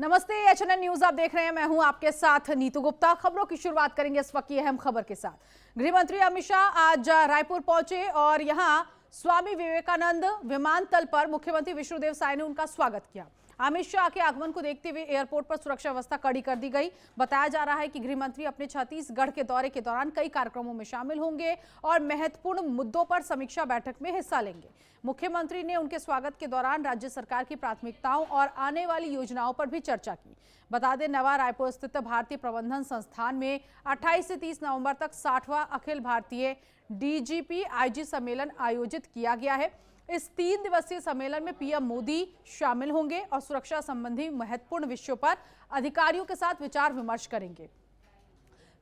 नमस्ते, HNN news आप देख रहे हैं। मैं हूं आपके साथ नीतू गुप्ता। खबरों की शुरुआत करेंगे इस वक्त की अहम खबर के साथ। गृह मंत्री अमित शाह आज रायपुर पहुंचे और यहां स्वामी विवेकानंद विमानतल पर मुख्यमंत्री विष्णुदेव साय ने उनका स्वागत किया। अमित शाह के आगमन को देखते हुए एयरपोर्ट पर सुरक्षा व्यवस्था कड़ी कर दी गई। बताया जा रहा है कि गृह मंत्री अपने छत्तीसगढ़ के दौरे के दौरान कई कार्यक्रमों में शामिल होंगे और महत्वपूर्ण मुद्दों पर समीक्षा बैठक में हिस्सा लेंगे। मुख्यमंत्री ने उनके स्वागत के दौरान राज्य सरकार की प्राथमिकताओं और आने वाली योजनाओं पर भी चर्चा की। बता दें, नवा रायपुर स्थित भारतीय प्रबंधन संस्थान में 28 से 30 नवंबर तक 60वां अखिल भारतीय डीजीपी आईजी सम्मेलन आयोजित किया गया है। इस 3 दिवसीय सम्मेलन में पीएम मोदी शामिल होंगे और सुरक्षा संबंधी महत्वपूर्ण विषयों पर अधिकारियों के साथ विचार विमर्श करेंगे।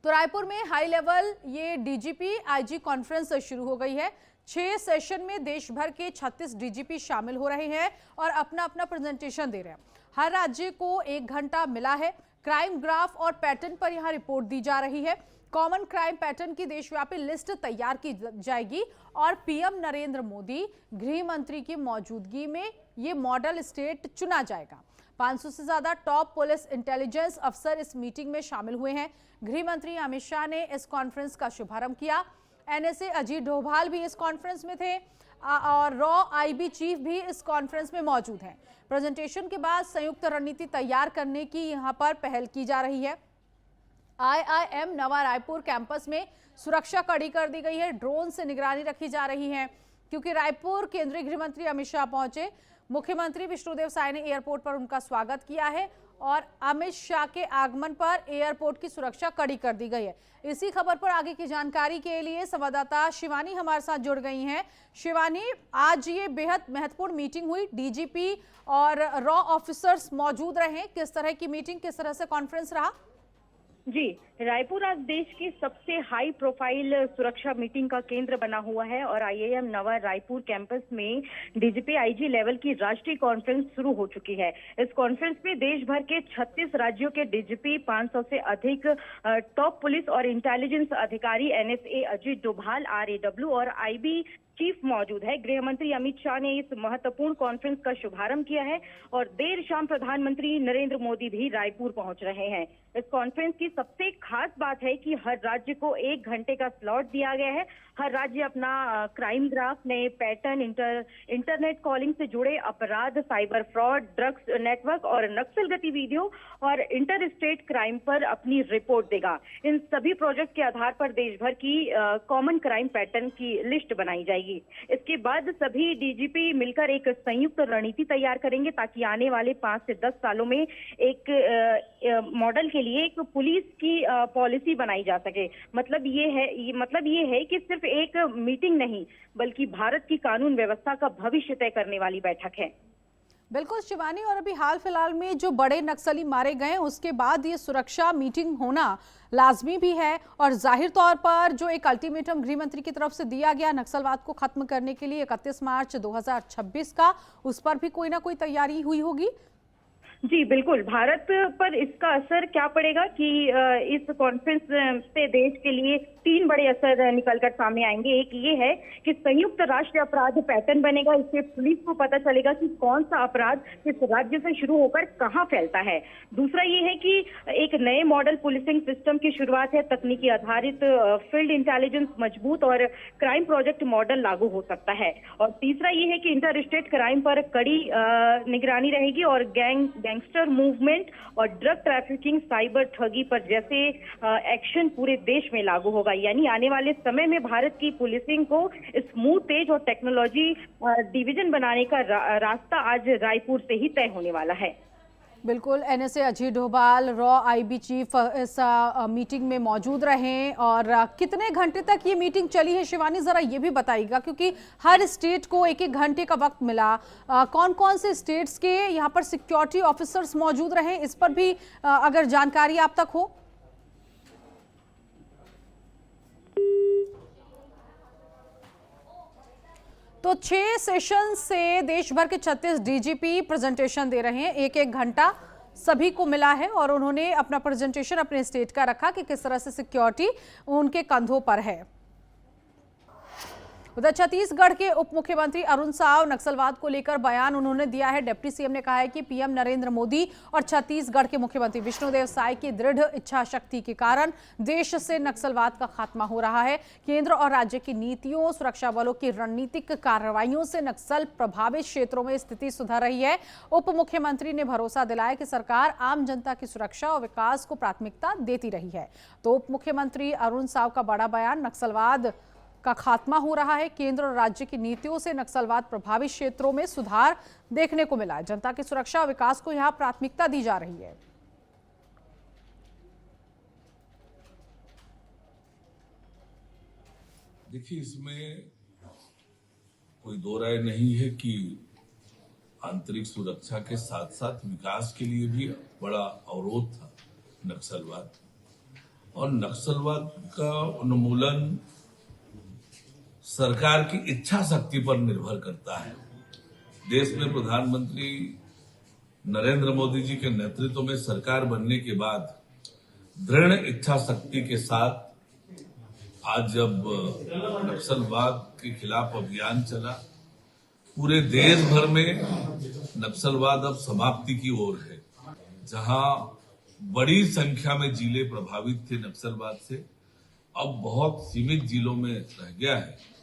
तो रायपुर में हाई लेवल ये डीजीपी आईजी कॉन्फ्रेंस शुरू हो गई है। 6 सेशन में देश भर के 36 डीजीपी शामिल हो रहे हैं और अपना अपना प्रेजेंटेशन दे रहे हैं। हर राज्य को 1 घंटा मिला है। क्राइम ग्राफ और पैटर्न पर यहां रिपोर्ट दी जा रही है। कॉमन क्राइम पैटर्न की देशव्यापी लिस्ट तैयार की जाएगी और पीएम नरेंद्र मोदी गृह मंत्री की मौजूदगी में ये मॉडल स्टेट चुना जाएगा। 500 से ज्यादा टॉप पुलिस इंटेलिजेंस अफसर इस मीटिंग में शामिल हुए हैं। गृह मंत्री अमित शाह ने इस कॉन्फ्रेंस का शुभारंभ किया। एनएसए अजीत डोभाल भी इस कॉन्फ्रेंस में थे और रॉ आईबी चीफ भी इस कॉन्फ्रेंस में मौजूद हैं। प्रेजेंटेशन के बाद संयुक्त रणनीति तैयार करने की यहां पर पहल की जा रही है। आईआईएम नवा रायपुर कैंपस में सुरक्षा कड़ी कर दी गई है। ड्रोन से निगरानी रखी जा रही है क्योंकि रायपुर केंद्रीय गृह मंत्री अमित शाह पहुंचे। मुख्यमंत्री विष्णुदेव साय ने एयरपोर्ट पर उनका स्वागत किया है और अमित शाह के आगमन पर एयरपोर्ट की सुरक्षा कड़ी कर दी गई है। इसी खबर पर आगे की जानकारी के लिए संवाददाता शिवानी हमारे साथ जुड़ गई हैं। शिवानी, आज ये बेहद महत्वपूर्ण मीटिंग हुई, डीजीपी और रॉ ऑफिसर्स मौजूद रहे। किस तरह की मीटिंग, किस तरह से कॉन्फ्रेंस रहा? जी, रायपुर आज देश की सबसे हाई प्रोफाइल सुरक्षा मीटिंग का केंद्र बना हुआ है और आईआईएम नवा रायपुर कैंपस में डीजीपी आईजी लेवल की राष्ट्रीय कॉन्फ्रेंस शुरू हो चुकी है। इस कॉन्फ्रेंस में देश भर के 36 राज्यों के डीजीपी, 500 से अधिक टॉप पुलिस और इंटेलिजेंस अधिकारी, एनएसए अजीत डोभाल, आरएडब्ल्यू और आईबी चीफ मौजूद है। गृह मंत्री अमित शाह ने इस महत्वपूर्ण कॉन्फ्रेंस का शुभारंभ किया है और देर शाम प्रधानमंत्री नरेंद्र मोदी भी रायपुर पहुंच रहे हैं। इस कॉन्फ्रेंस की सबसे खास बात है कि हर राज्य को 1 घंटे का स्लॉट दिया गया है। हर राज्य अपना क्राइम ग्राफ, नए पैटर्न, इंटरनेट कॉलिंग से जुड़े अपराध, साइबर फ्रॉड, ड्रग्स नेटवर्क और नक्सल गतिविधियों और इंटर स्टेट क्राइम पर अपनी रिपोर्ट देगा। इन सभी प्रोजेक्ट के आधार पर देश भर की कॉमन क्राइम पैटर्न की लिस्ट बनाई जाएगी। इसके बाद सभी डीजीपी मिलकर एक संयुक्त रणनीति तैयार करेंगे ताकि आने वाले 5 से 10 सालों में एक मॉडल के लिए एक पुलिस की पॉलिसी बनाई जा सके। मतलब ये है कि सिर्फ एक मीटिंग नहीं बल्कि भारत की कानून व्यवस्था का भविष्य तय करने वाली बैठक है। बिल्कुल शिवानी, और अभी हाल फिलहाल में जो बड़े नक्सली मारे गए उसके बाद ये सुरक्षा मीटिंग होना लाजमी भी है और जाहिर तौर पर जो एक अल्टीमेटम गृह मंत्री की तरफ से दिया गया नक्सलवाद को खत्म करने के लिए 31 मार्च 2026 का, उस पर भी कोई ना कोई तैयारी हुई होगी। जी बिल्कुल, भारत पर इसका असर क्या पड़ेगा कि इस कॉन्फ्रेंस से देश के लिए 3 बड़े असर निकलकर सामने आएंगे। एक ये है कि संयुक्त राष्ट्र अपराध पैटर्न बनेगा। इससे पुलिस को पता चलेगा कि कौन सा अपराध किस राज्य से शुरू होकर कहां फैलता है। दूसरा ये है कि एक नए मॉडल पुलिसिंग सिस्टम की शुरुआत है। तकनीकी आधारित फील्ड इंटेलिजेंस मजबूत और क्राइम प्रोजेक्ट मॉडल लागू हो सकता है। और तीसरा ये है कि इंटर स्टेट क्राइम पर कड़ी निगरानी रहेगी और गैंगस्टर मूवमेंट और ड्रग ट्रैफिकिंग, साइबर ठगी पर जैसे एक्शन पूरे देश में लागू होगा। यानी आने वाले समय में भारत की पुलिसिंग को स्मूथ, तेज और टेक्नोलॉजी डिवीजन बनाने का रास्ता आज रायपुर से ही तय होने वाला है। बिल्कुल, NSA Ajit Doval, raw IB chief इस मीटिंग में मौजूद रहे और कितने घंटे तक ये मीटिंग चली है शिवानी, जरा ये भी बताइएगा क्योंकि हर स्टेट को 1-1 घंटे का वक्त मिला। कौन कौन से स्टेट्स के यहाँ पर सिक्योरिटी ऑफिसर्स मौजूद रहे, इस पर भी अगर जानकारी आप तक हो। तो 6 सेशन से देश भर के 36 डीजीपी प्रेजेंटेशन दे रहे हैं। 1-1 घंटा सभी को मिला है और उन्होंने अपना प्रेजेंटेशन अपने स्टेट का रखा कि किस तरह से सिक्योरिटी उनके कंधों पर है। उधर छत्तीसगढ़ के उप मुख्यमंत्री अरुण साव नक्सलवाद को लेकर बयान उन्होंने दिया है। डिप्टी सीएम ने कहा है कि पीएम नरेंद्र मोदी और छत्तीसगढ़ के मुख्यमंत्री विष्णुदेव साय की दृढ़ इच्छा शक्ति के कारण देश से नक्सलवाद का खात्मा हो रहा है। केंद्र और राज्य की नीतियों, सुरक्षा बलों की रणनीतिक कार्रवाइयों से नक्सल प्रभावित क्षेत्रों में स्थिति सुधर रही है। उप मुख्यमंत्री ने भरोसा दिलाया कि सरकार आम जनता की सुरक्षा और विकास को प्राथमिकता देती रही है। तो उप मुख्यमंत्री अरुण साव का बड़ा बयान, नक्सलवाद का खात्मा हो रहा है। केंद्र और राज्य की नीतियों से नक्सलवाद प्रभावित क्षेत्रों में सुधार देखने को मिला है। जनता की सुरक्षा और विकास को यहां प्राथमिकता दी जा रही है। देखिए, इसमें कोई दो राय नहीं है कि आंतरिक सुरक्षा के साथ साथ विकास के लिए भी बड़ा अवरोध था नक्सलवाद, और नक्सलवाद का उन्मूलन सरकार की इच्छा शक्ति पर निर्भर करता है। देश में प्रधानमंत्री नरेंद्र मोदी जी के नेतृत्व में सरकार बनने के बाद दृढ़ इच्छा शक्ति के साथ आज जब नक्सलवाद के खिलाफ अभियान चला, पूरे देश भर में नक्सलवाद अब समाप्ति की ओर है। जहां बड़ी संख्या में जिले प्रभावित थे नक्सलवाद से, अब बहुत सीमित जिलों में रह गया है।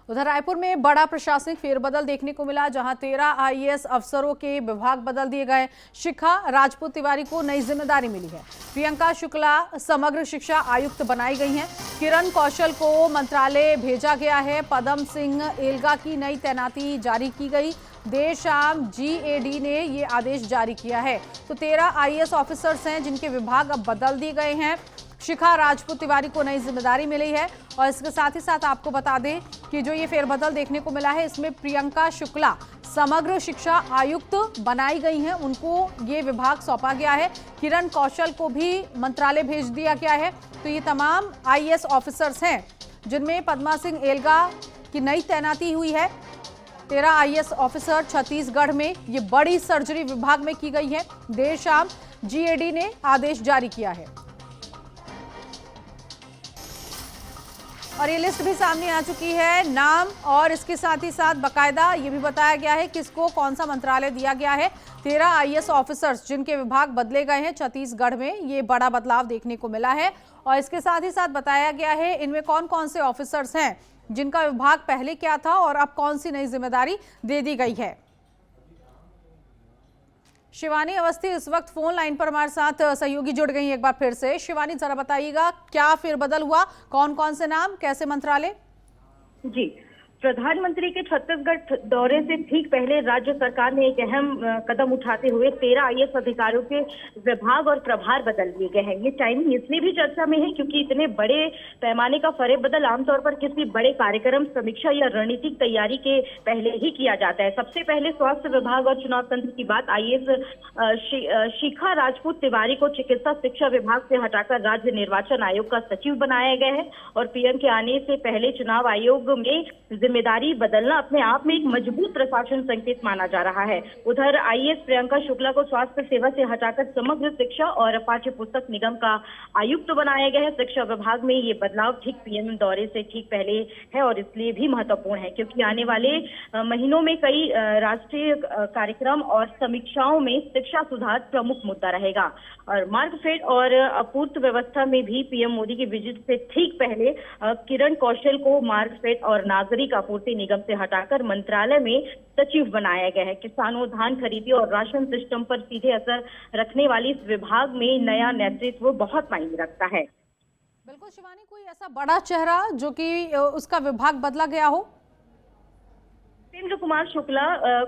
उधर रायपुर में बड़ा प्रशासनिक फेरबदल देखने को मिला, जहां 13 आईएएस अफसरों के विभाग बदल दिए गए। शिखा राजपूत तिवारी को नई जिम्मेदारी मिली है। प्रियंका शुक्ला समग्र शिक्षा आयुक्त बनाई गई हैं। किरण कौशल को मंत्रालय भेजा गया है। पदम सिंह एल्गा की नई तैनाती जारी की गई। देर शाम जीएडी ने ये आदेश जारी किया है। तो 13 आईएएस ऑफिसर्स हैं जिनके विभाग अब बदल दिए गए हैं। शिखा राजपूत तिवारी को नई जिम्मेदारी मिली है। और इसके साथ ही साथ आपको बता दें कि जो ये फेरबदल देखने को मिला है, इसमें प्रियंका शुक्ला समग्र शिक्षा आयुक्त बनाई गई हैं, उनको ये विभाग सौंपा गया है। किरण कौशल को भी मंत्रालय भेज दिया गया है। तो ये तमाम आईएएस ऑफिसर्स हैं जिनमें पद्मा सिंह एल्गा की नई तैनाती हुई है। 13 आईएएस ऑफिसर छत्तीसगढ़ में ये बड़ी सर्जरी विभाग में की गई है। देर शाम जीएडी ने आदेश जारी किया है और ये लिस्ट भी सामने आ चुकी है, नाम और इसके साथ ही साथ बकायदा ये भी बताया गया है किसको कौन सा मंत्रालय दिया गया है। 13 आईएएस ऑफिसर्स जिनके विभाग बदले गए हैं छत्तीसगढ़ में, ये बड़ा बदलाव देखने को मिला है। और इसके साथ ही साथ बताया गया है इनमें कौन कौन से ऑफिसर्स हैं जिनका विभाग पहले क्या था और अब कौन सी नई जिम्मेदारी दे दी गई है। शिवानी अवस्थी इस वक्त फोन लाइन पर हमारे साथ सहयोगी जुड़ गई एक बार फिर से। शिवानी, जरा बताइएगा क्या फेरबदल हुआ, कौन कौन से नाम, कैसे मंत्रालय? जी, प्रधानमंत्री के छत्तीसगढ़ दौरे से ठीक पहले राज्य सरकार ने एक अहम कदम उठाते हुए 13 आईएएस अधिकारियों के विभाग और प्रभार बदल दिए गए हैं। ये टाइमिंग इसलिए भी चर्चा में है क्योंकि इतने बड़े पैमाने का फेरबदल आमतौर पर किसी बड़े कार्यक्रम, समीक्षा या रणनीतिक तैयारी के पहले ही किया जाता है। सबसे पहले स्वास्थ्य विभाग और चुनाव तंत्र की बात, आईएएस शिखा राजपूत तिवारी को चिकित्सा शिक्षा विभाग से हटाकर राज्य निर्वाचन आयोग का सचिव बनाया गया है। और पीएम के आने से पहले चुनाव आयोग में जिम्मेदारी बदलना अपने आप में एक मजबूत प्रशासन संकेत माना जा रहा है। उधर आईएएस प्रियंका शुक्ला को स्वास्थ्य सेवा से हटाकर समग्र शिक्षा और पाठ्य पुस्तक निगम का आयुक्त बनाया गया है। शिक्षा विभाग में ये बदलाव ठीक पीएम दौरे से ठीक पहले है और इसलिए भी महत्वपूर्ण है क्योंकि आने वाले महीनों में कई राष्ट्रीय कार्यक्रम और समीक्षाओं में शिक्षा सुधार प्रमुख मुद्दा रहेगा। और मार्कफेड और आपूर्ति व्यवस्था में भी पीएम मोदी की विजिट से ठीक पहले किरण कौशल को मार्कफेड और नागरिक आपूर्ति निगम से हटाकर मंत्रालय में सचिव बनाया गया है। किसानों, धान खरीदी और राशन सिस्टम पर सीधे असर रखने वाली इस विभाग में नया नेतृत्व बहुत मायने रखता है। बिल्कुल शिवानी, कोई ऐसा बड़ा चेहरा जो कि उसका विभाग बदला गया हो? जितेंद्र कुमार शुक्ला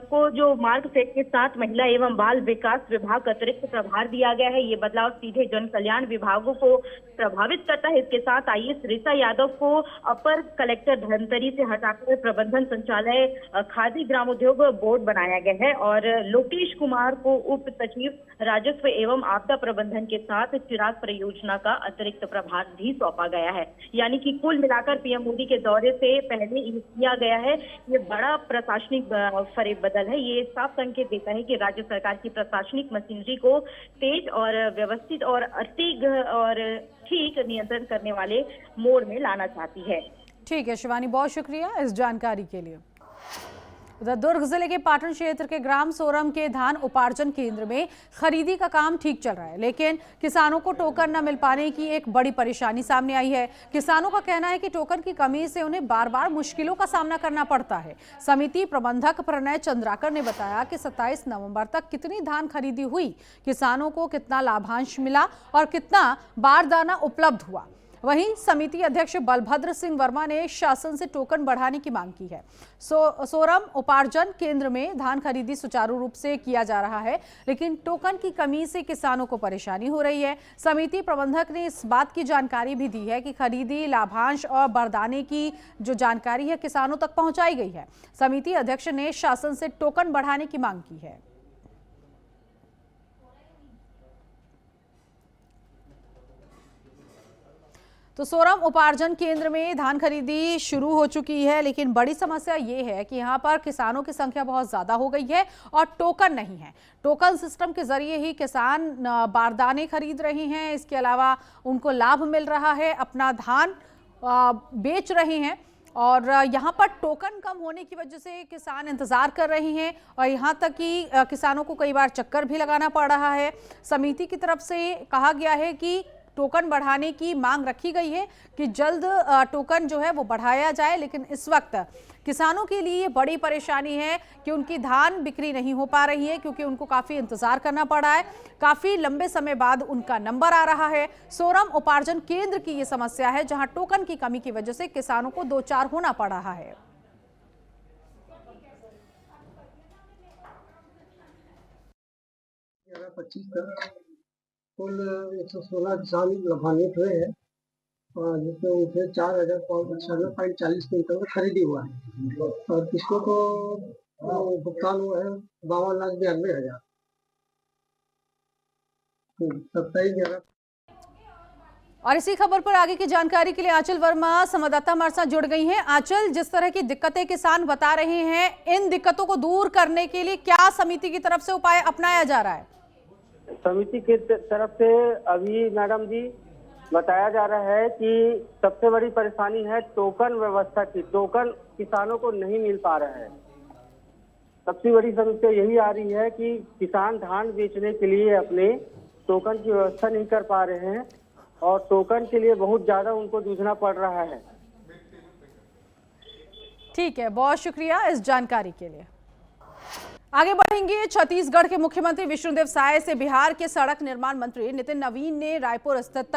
को जो मार्कफेड के साथ महिला एवं बाल विकास विभाग अतिरिक्त प्रभार दिया गया है। ये बदलाव सीधे जन कल्याण विभागों को प्रभावित करता है। इसके साथ आईएएस रीता यादव को अपर कलेक्टर धमतरी से हटाकर प्रबंधन संचालय खादी ग्रामोद्योग बोर्ड बनाया गया है और लोकेश कुमार को उप सचिव राजस्व एवं आपदा प्रबंधन के साथ चिराग परियोजना का अतिरिक्त प्रभार भी सौंपा गया है। यानी कि कुल मिलाकर पीएम मोदी के दौरे से पहले किया गया है ये बड़ा प्रशासनिक फेरबदल है, ये साफ संकेत देता है कि राज्य सरकार की प्रशासनिक मशीनरी को तेज और व्यवस्थित और ठीक नियंत्रण करने वाले मोड में लाना चाहती है। ठीक है शिवानी, बहुत शुक्रिया इस जानकारी के लिए। उधर दुर्ग जिले के पाटन क्षेत्र के ग्राम सोरम के धान उपार्जन केंद्र में खरीदी का काम ठीक चल रहा है, लेकिन किसानों को टोकन न मिल पाने की एक बड़ी परेशानी सामने आई है। किसानों का कहना है कि टोकन की कमी से उन्हें बार बार मुश्किलों का सामना करना पड़ता है। समिति प्रबंधक प्रणय चंद्राकर ने बताया कि 27 नवंबर तक कितनी धान खरीदी हुई, किसानों को कितना लाभांश मिला और कितना बारदाना उपलब्ध हुआ। वहीं समिति अध्यक्ष बलभद्र सिंह वर्मा ने शासन से टोकन बढ़ाने की मांग की है। सोरम उपार्जन केंद्र में धान खरीदी सुचारू रूप से किया जा रहा है, लेकिन टोकन की कमी से किसानों को परेशानी हो रही है। समिति प्रबंधक ने इस बात की जानकारी भी दी है कि खरीदी, लाभांश और बारदाने की जो जानकारी है किसानों तक पहुंचाई गई है। समिति अध्यक्ष ने शासन से टोकन बढ़ाने की मांग की है। तो सोरम उपार्जन केंद्र में धान खरीदी शुरू हो चुकी है, लेकिन बड़ी समस्या ये है कि यहाँ पर किसानों की संख्या बहुत ज्यादा हो गई है और टोकन नहीं है। टोकन सिस्टम के जरिए ही किसान बारदाने खरीद रहे हैं, इसके अलावा उनको लाभ मिल रहा है, अपना धान बेच रहे हैं और यहाँ पर टोकन कम होने की वजह से किसान इंतजार कर रहे हैं और यहाँ तक कि किसानों को कई बार चक्कर भी लगाना पड़ रहा है। समिति की तरफ से कहा गया है कि टोकन बढ़ाने की मांग रखी गई है कि जल्द टोकन जो है वो बढ़ाया जाए, लेकिन इस वक्त किसानों के लिए बड़ी परेशानी है कि उनकी धान बिक्री नहीं हो पा रही है, क्योंकि उनको काफी इंतजार करना पड़ा है। काफी लंबे समय बाद उनका नंबर आ रहा है। सोरम उपार्जन केंद्र की ये समस्या है, जहां टोकन की कमी की वजह से किसानों को दो चार होना पड़ रहा है। कुल 116 किसान लाभान्वित हुए हैं और जिसमें उनसे 4,596.40 क्विंटल का खरीदी हुआ है और किसको को भुगतान हुआ है 52,92,000। 27 और इसी खबर पर आगे की जानकारी के लिए आंचल वर्मा संवाददाता हमारे साथ जुड़ गई हैं। आंचल, जिस तरह की दिक्कतें किसान बता रहे हैं, इन दिक्कतों को दूर करने के लिए क्या समिति की तरफ से उपाय अपनाया जा रहा है? समिति की तरफ से अभी मैडम जी बताया जा रहा है कि सबसे बड़ी परेशानी है टोकन व्यवस्था की। टोकन किसानों को नहीं मिल पा रहा है। सबसे बड़ी समस्या यही आ रही है कि किसान धान बेचने के लिए अपने टोकन की व्यवस्था नहीं कर पा रहे हैं और टोकन के लिए बहुत ज्यादा उनको जूझना पड़ रहा है। ठीक है, बहुत शुक्रिया इस जानकारी के लिए। आगे बढ़ेंगे। छत्तीसगढ़ के मुख्यमंत्री विष्णुदेव साय से बिहार के सड़क निर्माण मंत्री नितिन नवीन ने रायपुर स्थित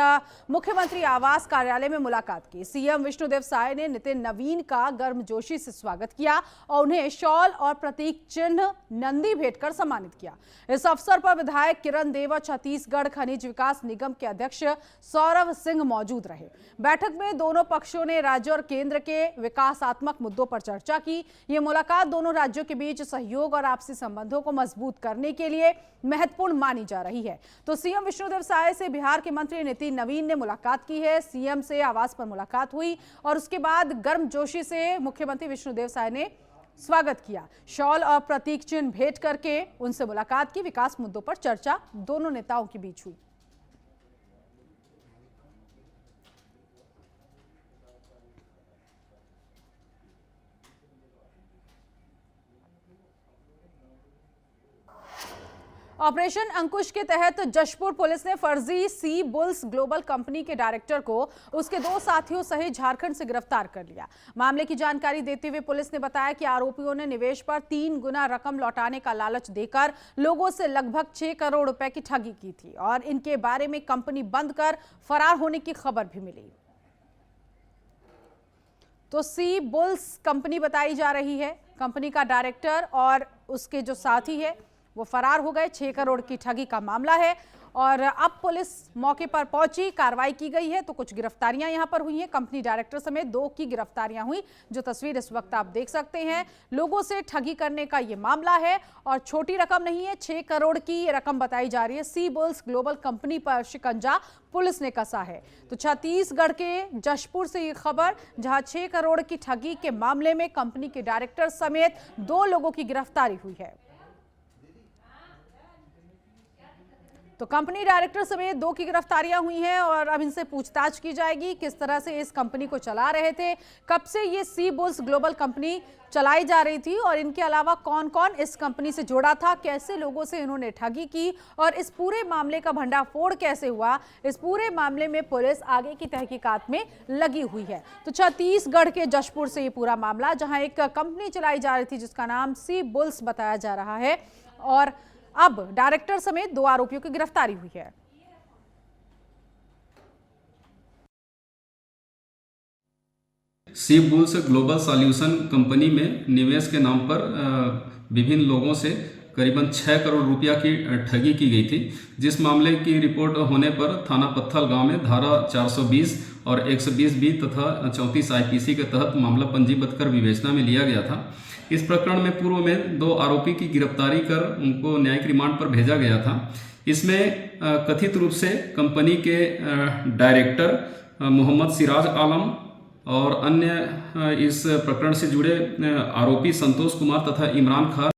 मुख्यमंत्री आवास कार्यालय में मुलाकात की। सीएम विष्णुदेव साय ने नितिन नवीन का गर्मजोशी से स्वागत किया और उन्हें शॉल और प्रतीक चिन्ह नंदी भेंट कर सम्मानित किया। इस अवसर पर विधायक किरण देव और छत्तीसगढ़ खनिज विकास निगम के अध्यक्ष सौरभ सिंह मौजूद रहे। बैठक में दोनों पक्षों ने राज्य और केंद्र के विकासात्मक मुद्दों पर चर्चा की। ये मुलाकात दोनों राज्यों के बीच सहयोग और आपसी संबंधों को मजबूत करने के लिए महत्वपूर्ण मानी जा रही है। तो सीएम विष्णुदेव साय से बिहार के मंत्री नितिन नवीन ने मुलाकात की है। सीएम से आवास पर मुलाकात हुई और उसके बाद गर्मजोशी से मुख्यमंत्री विष्णुदेव साय ने स्वागत किया। शॉल और प्रतीक चिन्ह भेंट करके उनसे मुलाकात की। विकास मुद्दों पर चर्चा दोनों नेताओं के बीच हुई। ऑपरेशन अंकुश के तहत जशपुर पुलिस ने फर्जी सी बुल्स ग्लोबल कंपनी के डायरेक्टर को उसके 2 साथियों सहित झारखंड से गिरफ्तार कर लिया। मामले की जानकारी देते हुए पुलिस ने बताया कि आरोपियों ने निवेश पर 3 गुना रकम लौटाने का लालच देकर लोगों से लगभग 6 करोड़ रुपए की ठगी की थी और इनके बारे में कंपनी बंद कर फरार होने की खबर भी मिली। तो सी बुल्स कंपनी बताई जा रही है। कंपनी का डायरेक्टर और उसके जो साथी है वो फरार हो गए। 6 करोड़ की ठगी का मामला है और अब पुलिस मौके पर पहुंची, कार्रवाई की गई है। तो कुछ गिरफ्तारियां यहां पर हुई हैं। कंपनी डायरेक्टर समेत 2 की गिरफ्तारियां हुई, जो तस्वीर इस वक्त आप देख सकते हैं। लोगों से ठगी करने का ये मामला है और छोटी रकम नहीं है, 6 करोड़ की रकम बताई जा रही है। सी बुल्स ग्लोबल कंपनी पर शिकंजा पुलिस ने कसा है। तो छत्तीसगढ़ के जशपुर से ये खबर, जहां 6 करोड़ की ठगी के मामले में कंपनी के डायरेक्टर समेत 2 लोगों की गिरफ्तारी हुई है। तो कंपनी डायरेक्टर समेत 2 की गिरफ्तारियां हुई हैं और अब इनसे पूछताछ की जाएगी, किस तरह से इस कंपनी को चला रहे थे, कब से ये सी बुल्स ग्लोबल कंपनी चलाई जा रही थी और इनके अलावा कौन कौन इस कंपनी से जुड़ा था, कैसे लोगों से इन्होंने ठगी की और इस पूरे मामले का भंडाफोड़ कैसे हुआ। इस पूरे मामले में पुलिस आगे की तहकीकात में लगी हुई है। तो छत्तीसगढ़ के जशपुर से ये पूरा मामला, जहां एक कंपनी चलाई जा रही थी जिसका नाम सी बुल्स बताया जा रहा है और अब डायरेक्टर समेत 2 आरोपियों की गिरफ्तारी हुई है। सी बुल्स ग्लोबल सॉल्यूशन कंपनी में निवेश के नाम पर विभिन्न लोगों से करीबन 6 करोड़ रुपया की ठगी की गई थी, जिस मामले की रिपोर्ट होने पर थाना पत्थल गांव में धारा 420 और 120B तथा 34 IPC के तहत मामला पंजीबद्ध कर विवेचना में लिया गया था। इस प्रकरण में पूर्व में 2 आरोपी की गिरफ्तारी कर उनको न्यायिक रिमांड पर भेजा गया था। इसमें कथित रूप से कंपनी के डायरेक्टर मोहम्मद सिराज आलम और अन्य इस प्रकरण से जुड़े आरोपी संतोष कुमार तथा इमरान खान।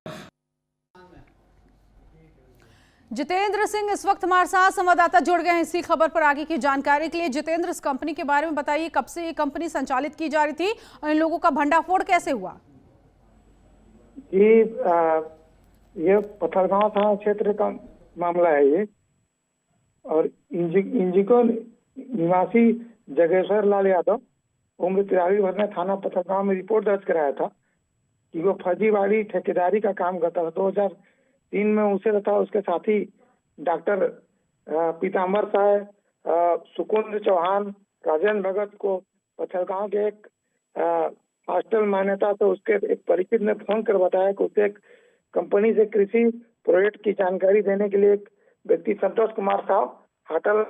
जितेंद्र सिंह इस वक्त हमारे साथ संवाददाता जुड़ गए हैं इसी खबर पर आगे की जानकारी के लिए। जितेंद्र, इस कंपनी के बारे में बताइए, कब से ये कंपनी संचालित की जा रही थी और इन लोगों का भंडाफोड़ कैसे हुआ? जी, ये पत्थलगांव थाना क्षेत्र का मामला है ये, और इंजिको निवासी जगेश्वर लाल यादव उम्र 43 वर्ष ने थाना पत्थलगांव में रिपोर्ट दर्ज कराया था कि वो फर्जीवाड़ी ठेकेदारी का काम करता था। 2003 में उसे तथा उसके साथी डॉक्टर पीताम्बर साय, सुकुंद चौहान, राजेंद्र भगत को पत्थलगांव के एक हॉस्टल मान्यता से उसके एक परिचित ने फोन कर बताया कि उसे एक कंपनी से कृषि प्रोजेक्ट की जानकारी देने के लिए एक व्यक्ति संतोष कुमार साहब होटल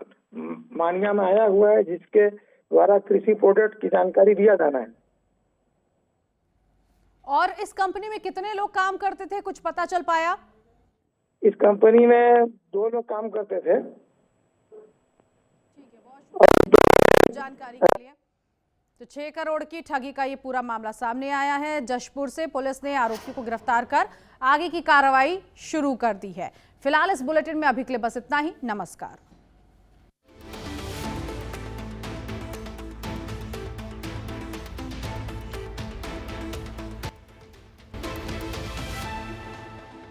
मानिया में आया हुआ है, जिसके द्वारा कृषि प्रोजेक्ट की जानकारी दिया जाना है। और इस कंपनी में कितने लोग काम करते थे, कुछ पता चल पाया? इस कंपनी में 2 लोग काम करते थे। ठीक है, बहुत जानकारी के लिए। तो 6 करोड़ की ठगी का ये पूरा मामला सामने आया है। जशपुर से पुलिस ने आरोपी को गिरफ्तार कर आगे की कार्रवाई शुरू कर दी है। फिलहाल इस बुलेटिन में अभी के लिए बस इतना ही। नमस्कार।